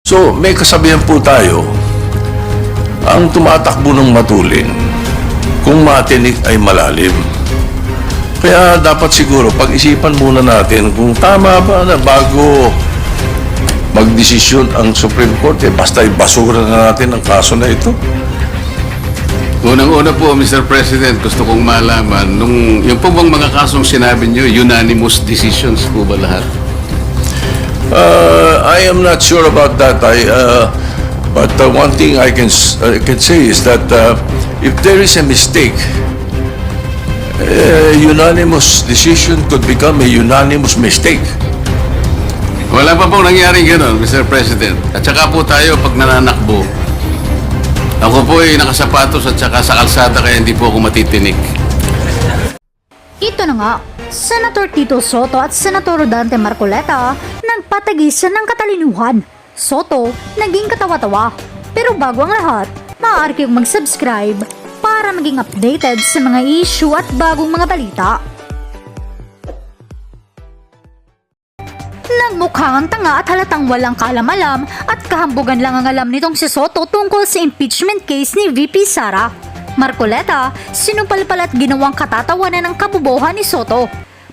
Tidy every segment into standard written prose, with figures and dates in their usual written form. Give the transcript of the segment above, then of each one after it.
So, may kasabihan po tayo, ang tumatakbo ng matulin, kung matinik ay malalim. Kaya dapat siguro pag-isipan muna natin kung tama ba na bago magdesisyon ang Supreme Court, basta ibasura na natin ang kaso na ito. Unang-una po, Mr. President, gusto kong malaman, yung po bang mga kasong sinabi nyo, unanimous decisions po ba lahat? I am not sure about that. But one thing I can say is that if there is a mistake, unanimous decision could become a unanimous mistake. Wala pa pong nangyari gano'n, Mr. President. At saka po tayo, pag nananakbo, ako po ay nakasapatos at saka sa kalsada kaya hindi po ako matitinik. Ito na nga, Senator Tito Sotto at Senator Dante Marcoleta nagpatagisan ng katalinuhan. Sotto naging katawa-tawa. Pero bago ang lahat, maaari kayong mag-subscribe para maging updated sa mga issue at bagong mga balita. Nagmukhang tanga at halatang walang kaalam-alam at kahambugan lang ang alam nitong si Sotto tungkol sa impeachment case ni VP Sara. Marcoleta, sinumpalpal at ginawang katatawanan ng kabubuhan ni Sotto.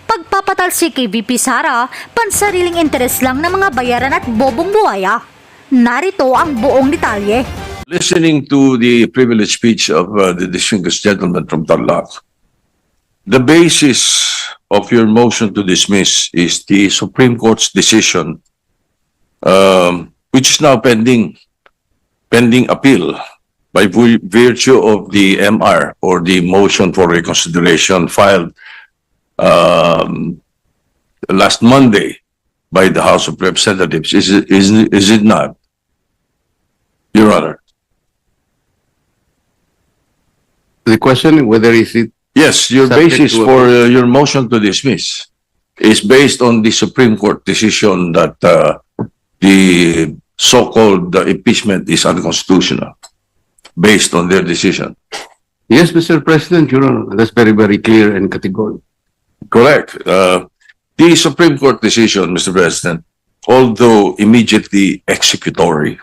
Pagpapatalsik kay VP Sara, pansariling interes lang ng mga bayaran at bobong buhaya. Narito ang buong detalye. Listening to the privileged speech of the distinguished gentleman from Tarlac, the basis of your motion to dismiss is the Supreme Court's decision, which is now pending appeal by virtue of the MR or the motion for reconsideration filed last Monday by the House of Representatives. Is it not, Your Honor? The question whether is it Yes, your subject basis to for your motion to dismiss is based on the Supreme Court decision that the so-called impeachment is unconstitutional, based on their decision. Yes, Mr. President, Your Honor, that's very, very clear and categorical. Correct. The Supreme Court decision, Mr. President, although immediately executory,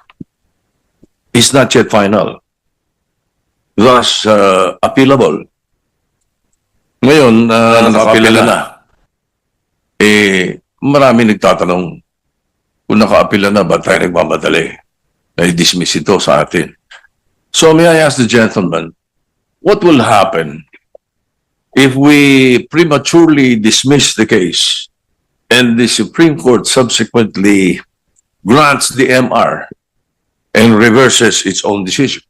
is not yet final, thus appealable. Ngayon, naka-appeal na. Marami nagtatanong, kung naka-appeal na, ba't tayo nagmamadali? I-dismiss ito sa atin. So may I ask the gentleman, what will happen if we prematurely dismiss the case and the Supreme Court subsequently grants the MR and reverses its own decision?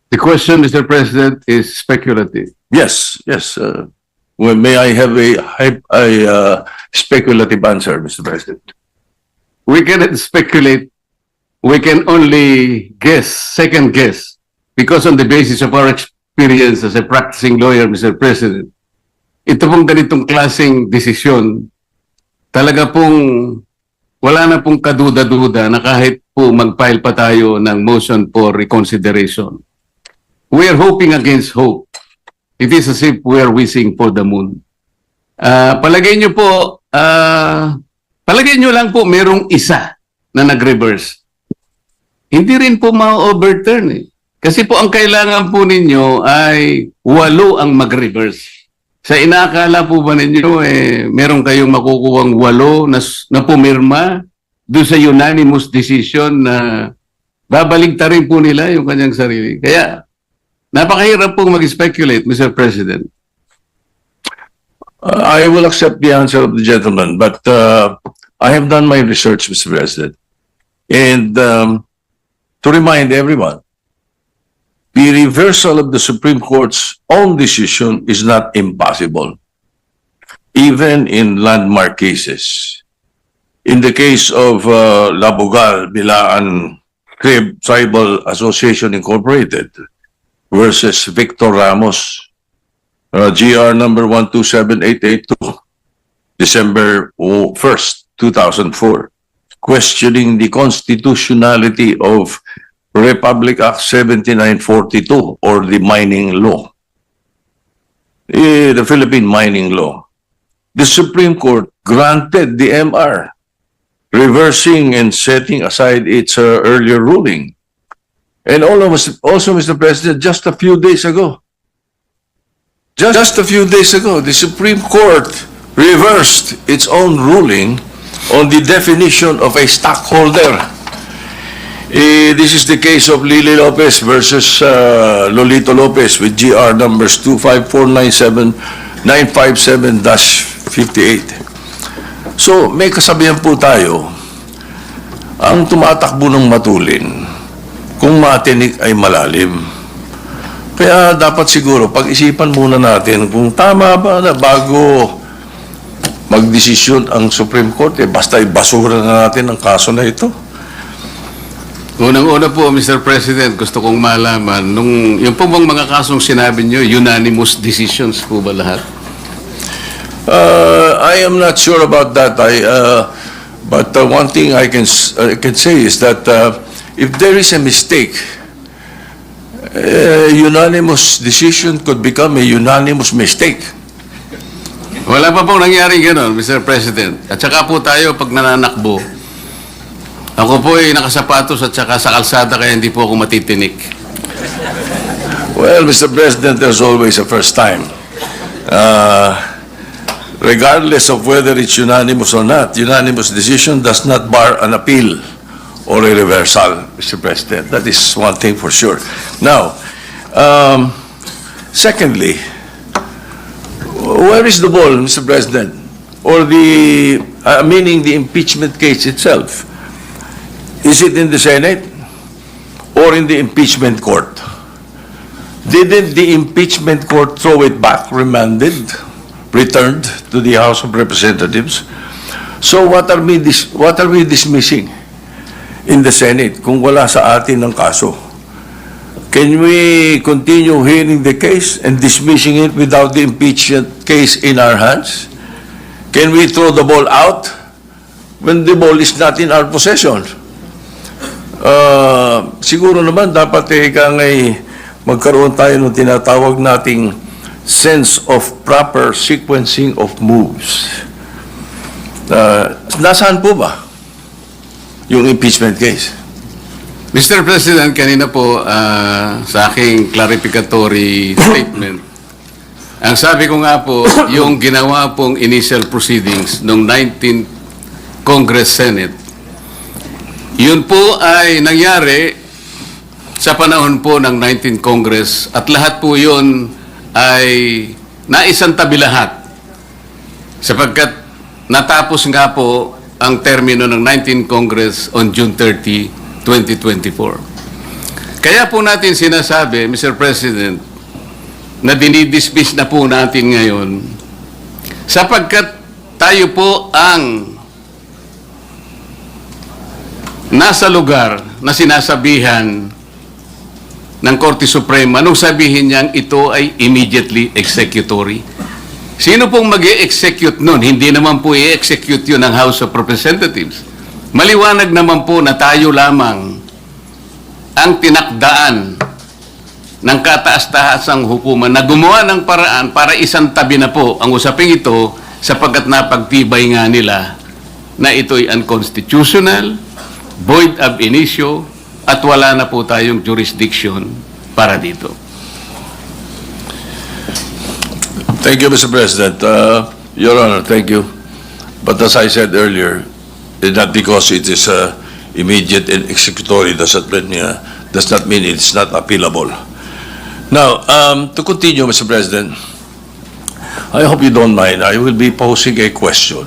The question, Mr. President, is speculative. Yes. Well, may I have a speculative answer, Mr. President? We cannot speculate. We can only guess, second guess, because on the basis of our experience as a practicing lawyer, Mr. President, ito pong ganitong klaseng desisyon, talaga pong wala na pong kaduda-duda na kahit po mag-file pa tayo ng motion for reconsideration. We are hoping against hope. It is as if we are wishing for the moon. Palagay nyo po, palagay nyo lang po merong isa na nag-reverse. Hindi rin po ma-overturn eh. Kasi po ang kailangan po ninyo ay 8 ang mag-reverse. Sa inaakala po ba ninyo, meron kayong makukuhang 8 na pumirma doon sa unanimous decision na babaligtarin po nila yung kanyang sarili. Kaya, napakahirap pong mag-speculate, Mr. President. I will accept the answer of the gentleman, but I have done my research, Mr. President. And to remind everyone, the reversal of the Supreme Court's own decision is not impossible, even in landmark cases. In the case of Labogal, Bilaan Tribal Association Incorporated versus Victor Ramos, GR number 127882, December 1st, 2004, questioning the constitutionality of Republic Act 7942 or the mining law, the Philippine mining law. The Supreme Court granted the MR reversing and setting aside its earlier ruling. And also, Mr. President, just a few days ago, the Supreme Court reversed its own ruling on the definition of a stockholder. This is the case of Lily Lopez versus Lolito Lopez with GR numbers 25497-957-58. So, may kasabihan po tayo, ang tumatakbo ng matulin, kung matinik ay malalim. Kaya dapat siguro pag-isipan muna natin kung tama ba na bago magdesisyon ang Supreme Court, basta ibasura na natin ang kaso na ito. Unang-una po, Mr. President, gusto kong malaman, yung po bang mga kasong sinabi nyo, unanimous decisions po ba lahat? I am not sure about that. But one thing I can say is that if there is a mistake, unanimous decision could become a unanimous mistake. Wala pa pong nangyari gano'n, Mr. President. At saka po tayo, pag nananakbo, ako po ay nakasapatos at saka sa kalsada kaya hindi po ako matitinik. Well, Mr. President, there's always a first time. Regardless of whether it's unanimous or not, unanimous decision does not bar an appeal or a reversal, Mr. President. That is one thing for sure. Now, secondly, where is the ball, Mr. President? Or meaning the impeachment case itself? Is it in the Senate or in the impeachment court? Didn't the impeachment court throw it back, remanded, returned to the House of Representatives? So what are we dismissing in the Senate kung wala sa atin ang kaso? Can we continue hearing the case and dismissing it without the impeachment case in our hands? Can we throw the ball out when the ball is not in our possession? Siguro naman dapat magkaroon tayo ng tinatawag nating sense of proper sequencing of moves. Nasaan po ba yung impeachment case? Mr. President, kanina po sa aking clarificatory statement, ang sabi ko nga po, yung ginawa pong initial proceedings noong 19th Congress Senate, yun po ay nangyari sa panahon po ng 19th Congress at lahat po yun ay naisantabi lahat sapagkat natapos nga po ang termino ng 19th Congress on June 30, 2024. Kaya po natin sinasabi, Mr. President, na dinidismiss na po natin ngayon sapagkat tayo po ang nasa lugar na sinasabihan ng Korte Suprema nung sabihin niyang ito ay immediately executory. Sino pong mag-i-execute nun? Hindi naman po i-execute yun ng House of Representatives. Maliwanag naman po na tayo lamang ang tinakdaan ng kataas-tahasang hukuman na gumawa ng paraan para isang tabi na po ang usaping ito sapagkat napagtibay nga nila na ito'y unconstitutional, void ab initio, at wala na po tayong jurisdiction para dito. Thank you, Mr. President. Your Honor, thank you. But as I said earlier, not because it is immediate and executory does not mean it's not appealable. Now, to continue, Mr. President, I hope you don't mind. I will be posing a question,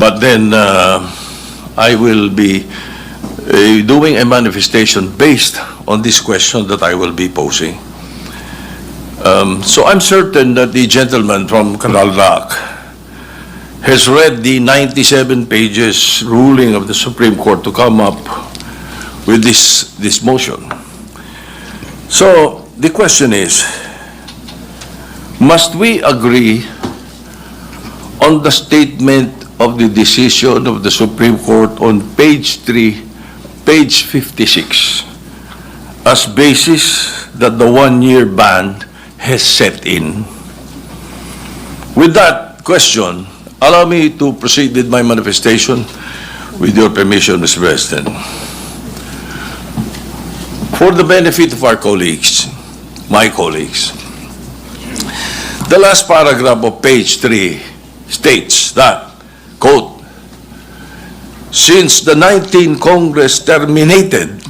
but then I will be doing a manifestation based on this question that I will be posing. So I'm certain that the gentleman from Canal Rock has read the 97 pages ruling of the Supreme Court to come up with this motion. So the question is, must we agree on the statement of the decision of the Supreme Court on page 3, page 56, as basis that the one-year ban has set in? With that question, allow me to proceed with my manifestation. with your permission, Mr. President, for the benefit of our colleagues, my colleagues, the last paragraph of page 3 states that, quote, since the 19th Congress terminated,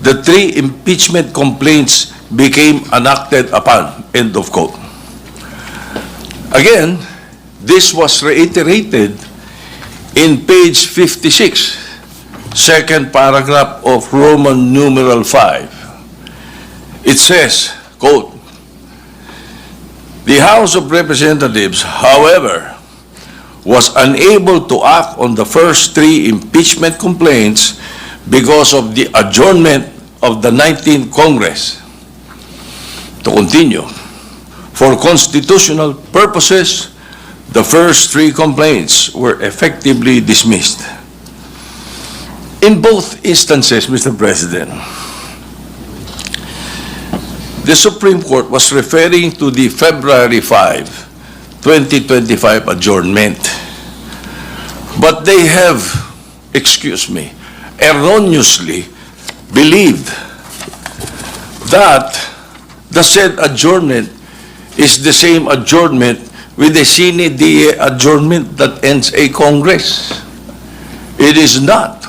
the 3 impeachment complaints became enacted upon, end of quote. Again, this was reiterated in page 56, second paragraph of Roman numeral 5. It says, quote, the House of Representatives, however, was unable to act on the first 3 impeachment complaints because of the adjournment of the 19th Congress. To continue, for constitutional purposes, the first 3 complaints were effectively dismissed. In both instances, Mr. President, the Supreme Court was referring to the February 5, 2025 adjournment. But they have, erroneously believed that the said adjournment is the same adjournment with the sine die adjournment that ends a Congress. It is not.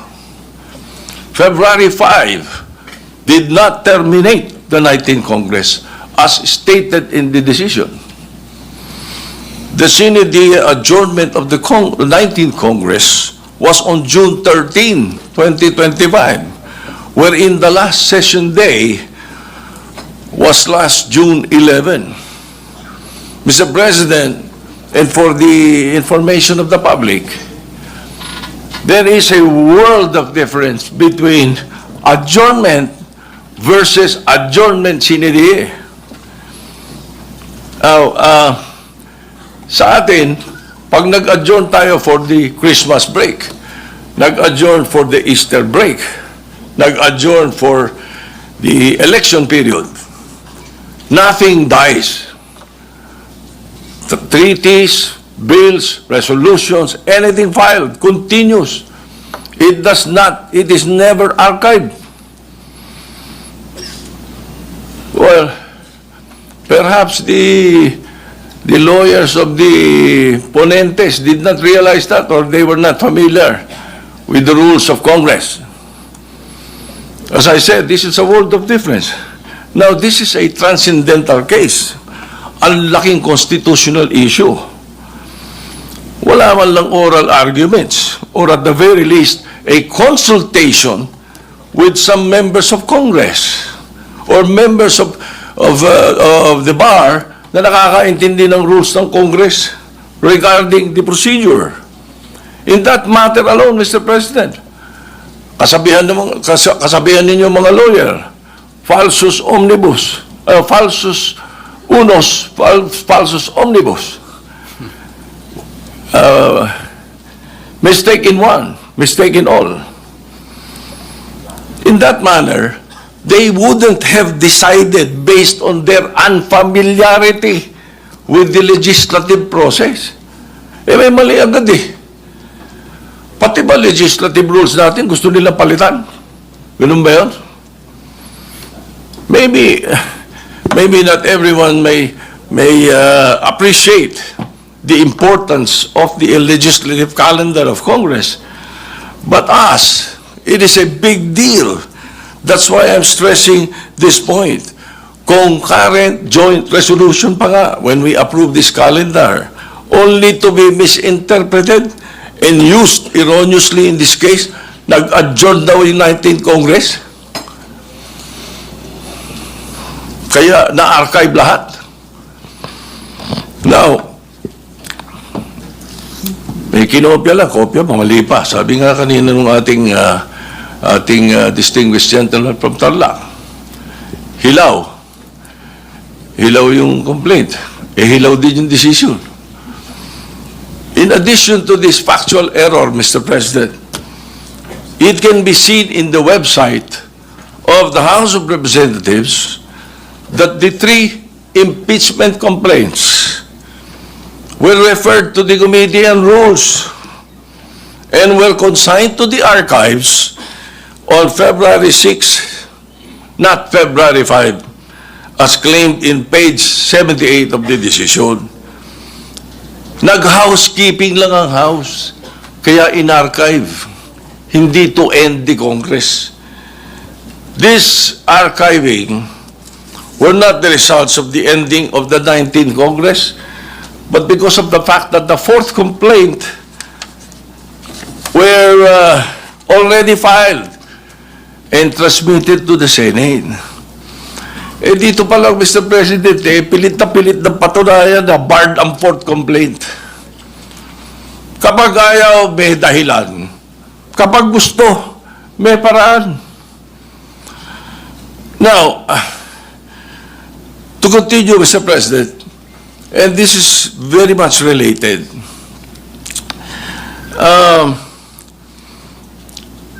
February 5 did not terminate the 19th Congress as stated in the decision. The sine die adjournment of the 19th Congress was on June 13, 2025, wherein the last session day was last June 11. Mr. President, and for the information of the public, there is a world of difference between adjournment versus adjournment sine die. Now, sa atin, pag nag-adjourn tayo for the Christmas break, nag-adjourn for the Easter break, nag-adjourn for the election period, nothing dies. The treaties, bills, resolutions, anything filed continues. It is never archived. Well, perhaps the lawyers of the ponentes did not realize that, or they were not familiar with the rules of Congress. As I said, this is a world of difference. Now, this is a transcendental case. Ang laking constitutional issue. Wala man lang oral arguments, or at the very least, a consultation with some members of Congress or members of the bar na nakakaintindi ng rules ng Congress regarding the procedure. In that matter alone, Mr. President, kasabihan ninyo mga lawyer, falsus omnibus, falsus unos, falsus omnibus. Mistake in one, mistake in all. In that manner, they wouldn't have decided based on their unfamiliarity with the legislative process. May mali agad eh. Pati ba legislative rules natin gusto nilang palitan? Ganun ba yun? Maybe not everyone may appreciate the importance of the legislative calendar of Congress, but us, it is a big deal. That's why I'm stressing this point. Concurrent joint resolution pa nga when we approve this calendar, only to be misinterpreted and used erroneously in this case. Nag-adjourn daw yung 19th Congress. Kaya na-archive lahat. Now, may kinopya lang, kopya, mamali pa. Sabi nga kanina ng ating distinguished gentleman from Tarlac, hilaw yung complaint. Hilaw din yung decision. In addition to this factual error, Mr. President, it can be seen in the website of the House of Representatives that the 3 impeachment complaints were referred to the Committee on Rules and were consigned to the archives on February 6, not February 5, as claimed in page 78 of the decision. Nag-housekeeping lang ang House, kaya in-archive, hindi to end the Congress. This archiving were not the results of the ending of the 19th Congress, but because of the fact that the fourth complaint were already filed and transmitted to the Senate. Eh dito pa lang, Mr. President, pilit na patunayan na barred ang fourth complaint. Kapag ayaw, may dahilan. Kapag gusto, may paraan. Now, to continue, Mr. President, and this is very much related.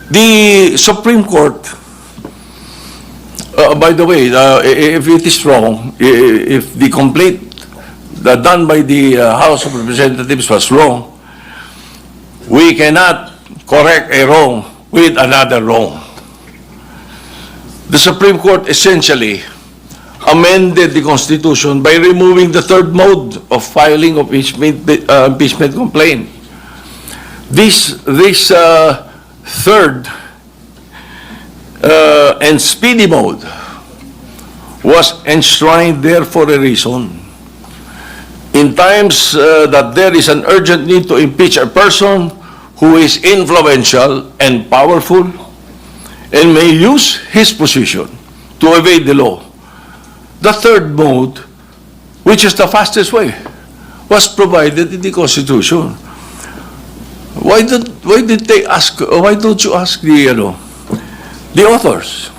The Supreme Court, by the way, if it is wrong, if the complaint done by the House of Representatives was wrong, we cannot correct a wrong with another wrong. The Supreme Court essentially amended the Constitution by removing the third mode of filing of impeachment complaint. This third and speedy mode was enshrined there for a reason. In times that there is an urgent need to impeach a person who is influential and powerful and may use his position to evade the law, the third mode, which is the fastest way, was provided in the Constitution. Why did they ask? Why don't you ask the authors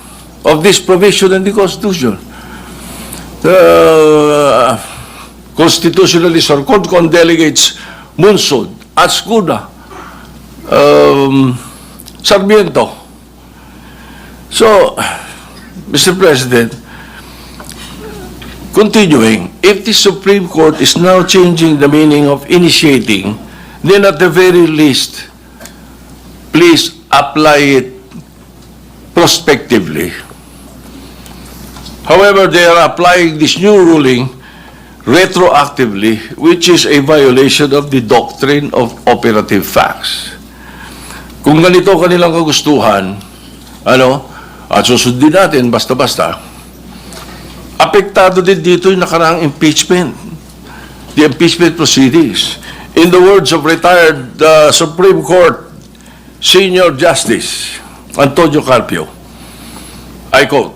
of this provision in the Constitution? The constitutionalists or court delegates Munsod, Atscuda, Sarmiento. So, Mr. President, continuing, if the Supreme Court is now changing the meaning of initiating, then at the very least, please apply it prospectively. However, they are applying this new ruling retroactively, which is a violation of the doctrine of operative facts. Kung ganito kanilang kagustuhan, at susundin natin basta-basta, apektado din dito yung nakaraang impeachment, the impeachment proceedings. In the words of retired Supreme Court Senior Justice Antonio Carpio, I quote,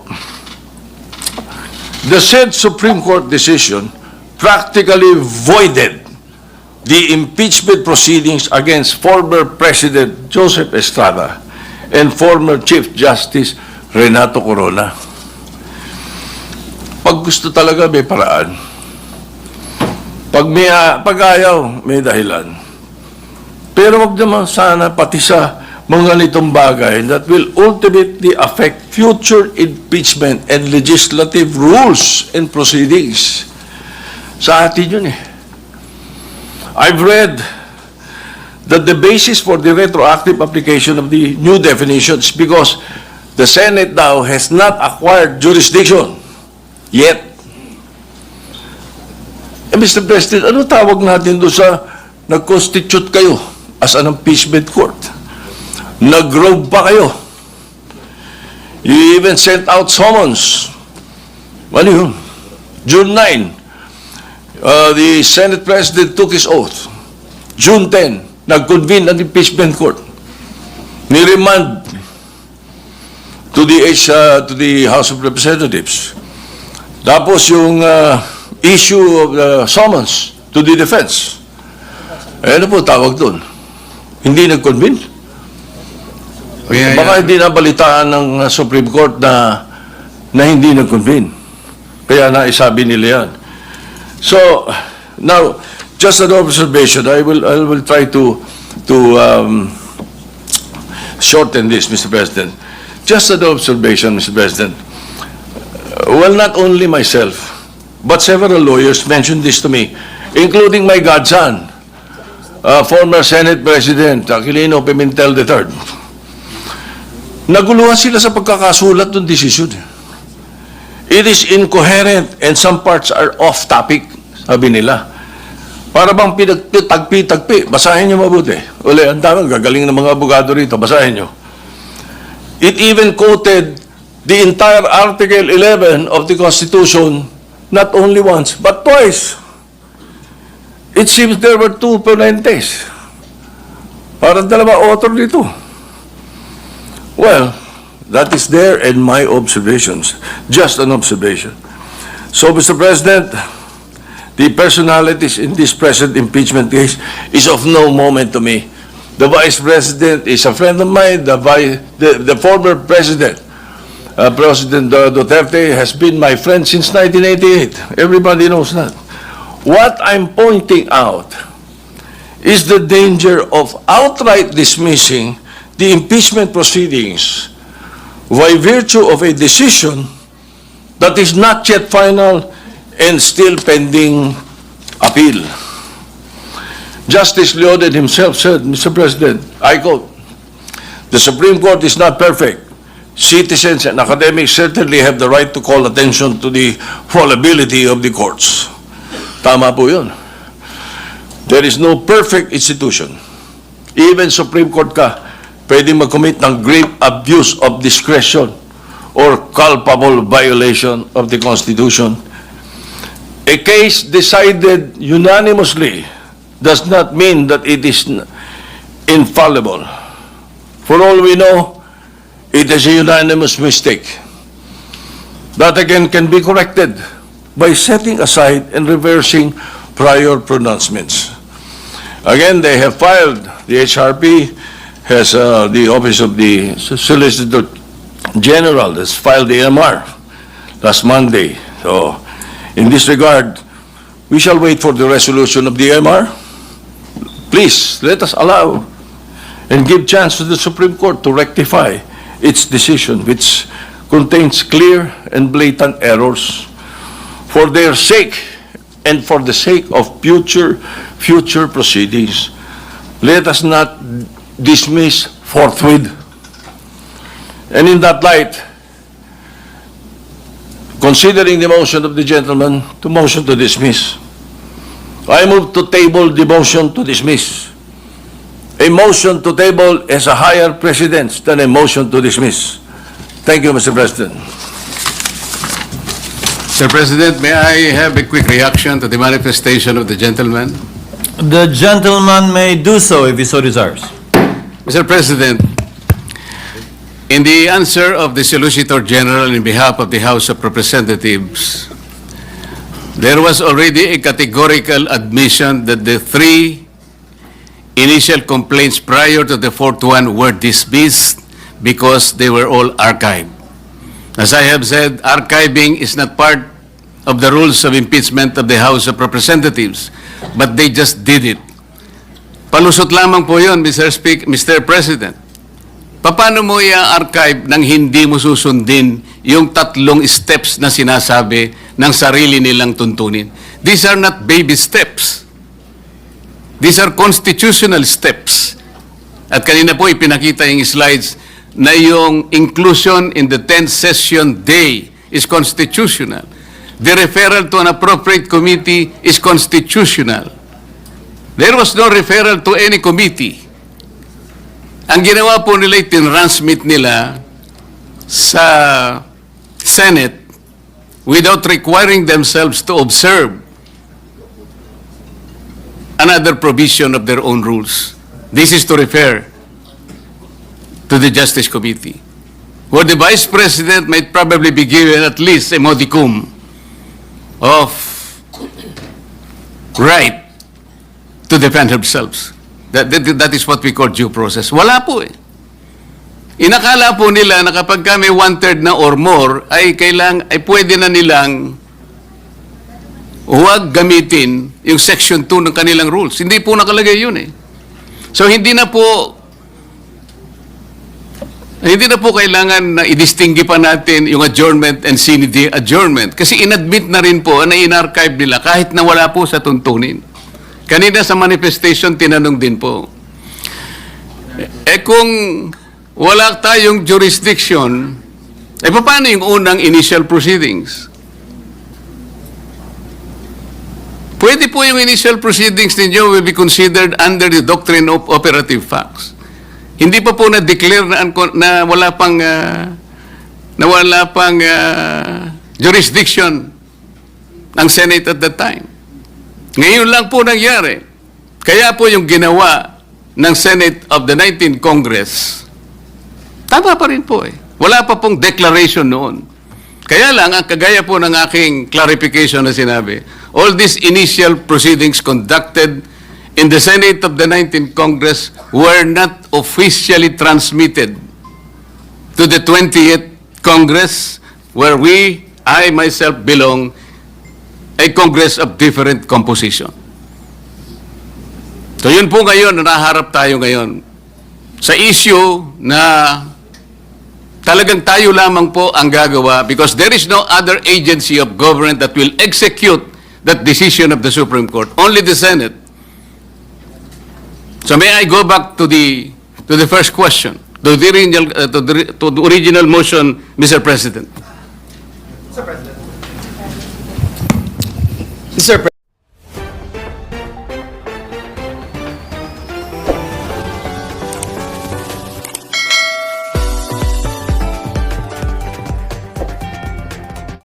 "The said Supreme Court decision practically voided the impeachment proceedings against former President Joseph Estrada and former Chief Justice Renato Corona." Pag gusto talaga, may paraan. Pag ayaw, may dahilan. Pero wag naman sana pati sa mga ganitong bagay that will ultimately affect future impeachment and legislative rules and proceedings. Sa atin yun eh. I've read that the basis for the retroactive application of the new definitions because the Senate now has not acquired jurisdiction yet. Mr. President, ano tawag natin doon sa nag-constitute kayo as an impeachment court? Nag-robe pa kayo. You even sent out summons. Ano yun? June 9, the Senate President took his oath. June 10, nag-convene ang impeachment court. Ni-remand to the House of Representatives. Tapos yung issue of the summons to the defense. Ano po tawag doon? Hindi nag-convene? Baka hindi nabalitaan ng Supreme Court na hindi nag-convene. Kaya naisabi nila yan. So, now, just an observation. I will try to shorten this, Mr. President. Just an observation, Mr. President. Well, not only myself, but several lawyers mentioned this to me, including my godson, former Senate President Aquilino Pimentel III. Naguluhan sila sa pagkakasulat ng desisyon. It is incoherent and some parts are off topic, sabi nila. Para bang pinagtagpi-tagpi, basahin nyo mabuti. Uli, ang dami, gagaling ng mga abogado rito, basahin nyo. It even quoted the entire Article 11 of the Constitution, not only once, but twice. It seems there were two ponentes. Parang dalawa author dito. Well, that is there in my observations. Just an observation. So, Mr. President, the personalities in this present impeachment case is of no moment to me. The Vice President is a friend of mine. The former President, President Duterte, has been my friend since 1988. Everybody knows that. What I'm pointing out is the danger of outright dismissing the impeachment proceedings by virtue of a decision that is not yet final and still pending appeal. Justice Leodin himself said, Mr. President, I quote, "The Supreme Court is not perfect. Citizens and academics certainly have the right to call attention to the fallibility of the courts." Tama po yun. There is no perfect institution. Even Supreme Court ka, pwede mag-commit ng grave abuse of discretion or culpable violation of the Constitution. A case decided unanimously does not mean that it is infallible. For all we know, it is a unanimous mistake. That again can be corrected by setting aside and reversing prior pronouncements. Again, they have filed, the HRP has the Office of the Solicitor General has filed the MR last Monday. So, in this regard, we shall wait for the resolution of the MR. Please, let us allow and give chance to the Supreme Court to rectify its decision, which contains clear and blatant errors. For their sake and for the sake of future proceedings, let us not dismiss forthwith. And in that light, considering the motion of the gentleman to motion to dismiss, I move to table the motion to dismiss. A motion to table has a higher precedence than a motion to dismiss. Thank you, Mr. President. Mr. President, may I have a quick reaction to the manifestation of the gentleman? The gentleman may do so if he so desires. Mr. President, in the answer of the Solicitor General in behalf of the House of Representatives, there was already a categorical admission that the three initial complaints prior to the fourth one were dismissed because they were all archived. As I have said, archiving is not part of the rules of impeachment of the House of Representatives, but they just did it. Palusot lamang po yun, Mr. President. Paano mo i-archive nang hindi mo susundin yung tatlong steps na sinasabi ng sarili nilang tuntunin? These are not baby steps. These are constitutional steps. At kanina po ipinakita yung slides na yung inclusion in the 10th session day is constitutional. The referral to an appropriate committee is constitutional. There was no referral to any committee. Ang ginawa po nila, tinransmit nila sa Senate without requiring themselves to observe another provision of their own rules. This is to refer to the Justice Committee, where the Vice President might probably be given at least a modicum of right to defend themselves. That is what we call due process. Wala po eh. Inakala po nila na kapag may 1/3 na or more, ay pwede na nilang huwag gamitin yung Section 2 ng kanilang rules. Hindi po nakalagay yun eh. So hindi na po kailangan na i-distingue pa natin yung adjournment and sine die adjournment. Kasi inadmit na rin po na in-archive nila kahit na wala po sa tuntunin. Kanina sa manifestation, tinanong din po. Kung wala tayong jurisdiction, paano yung unang initial proceedings? Pwede po yung initial proceedings ninyo will be considered under the doctrine of operative facts. Hindi pa po na-declare na wala pang jurisdiction ang Senate at that time. Ngayon lang po nangyari. Kaya po yung ginawa ng Senate of the 19th Congress, tama pa rin po eh. Wala pa pong declaration noon. Kaya lang, ang kagaya po ng aking clarification na sinabi, all these initial proceedings conducted in the Senate of the 19th Congress were not officially transmitted to the 20th Congress where I myself belong, a Congress of different composition. So yun po ngayon, naharap tayo ngayon sa issue na talagang tayo lamang po ang gagawa because there is no other agency of government that will execute that decision of the Supreme Court. Only the Senate. So may I go back to the first question, to the original motion, Mr. President. Mr. President.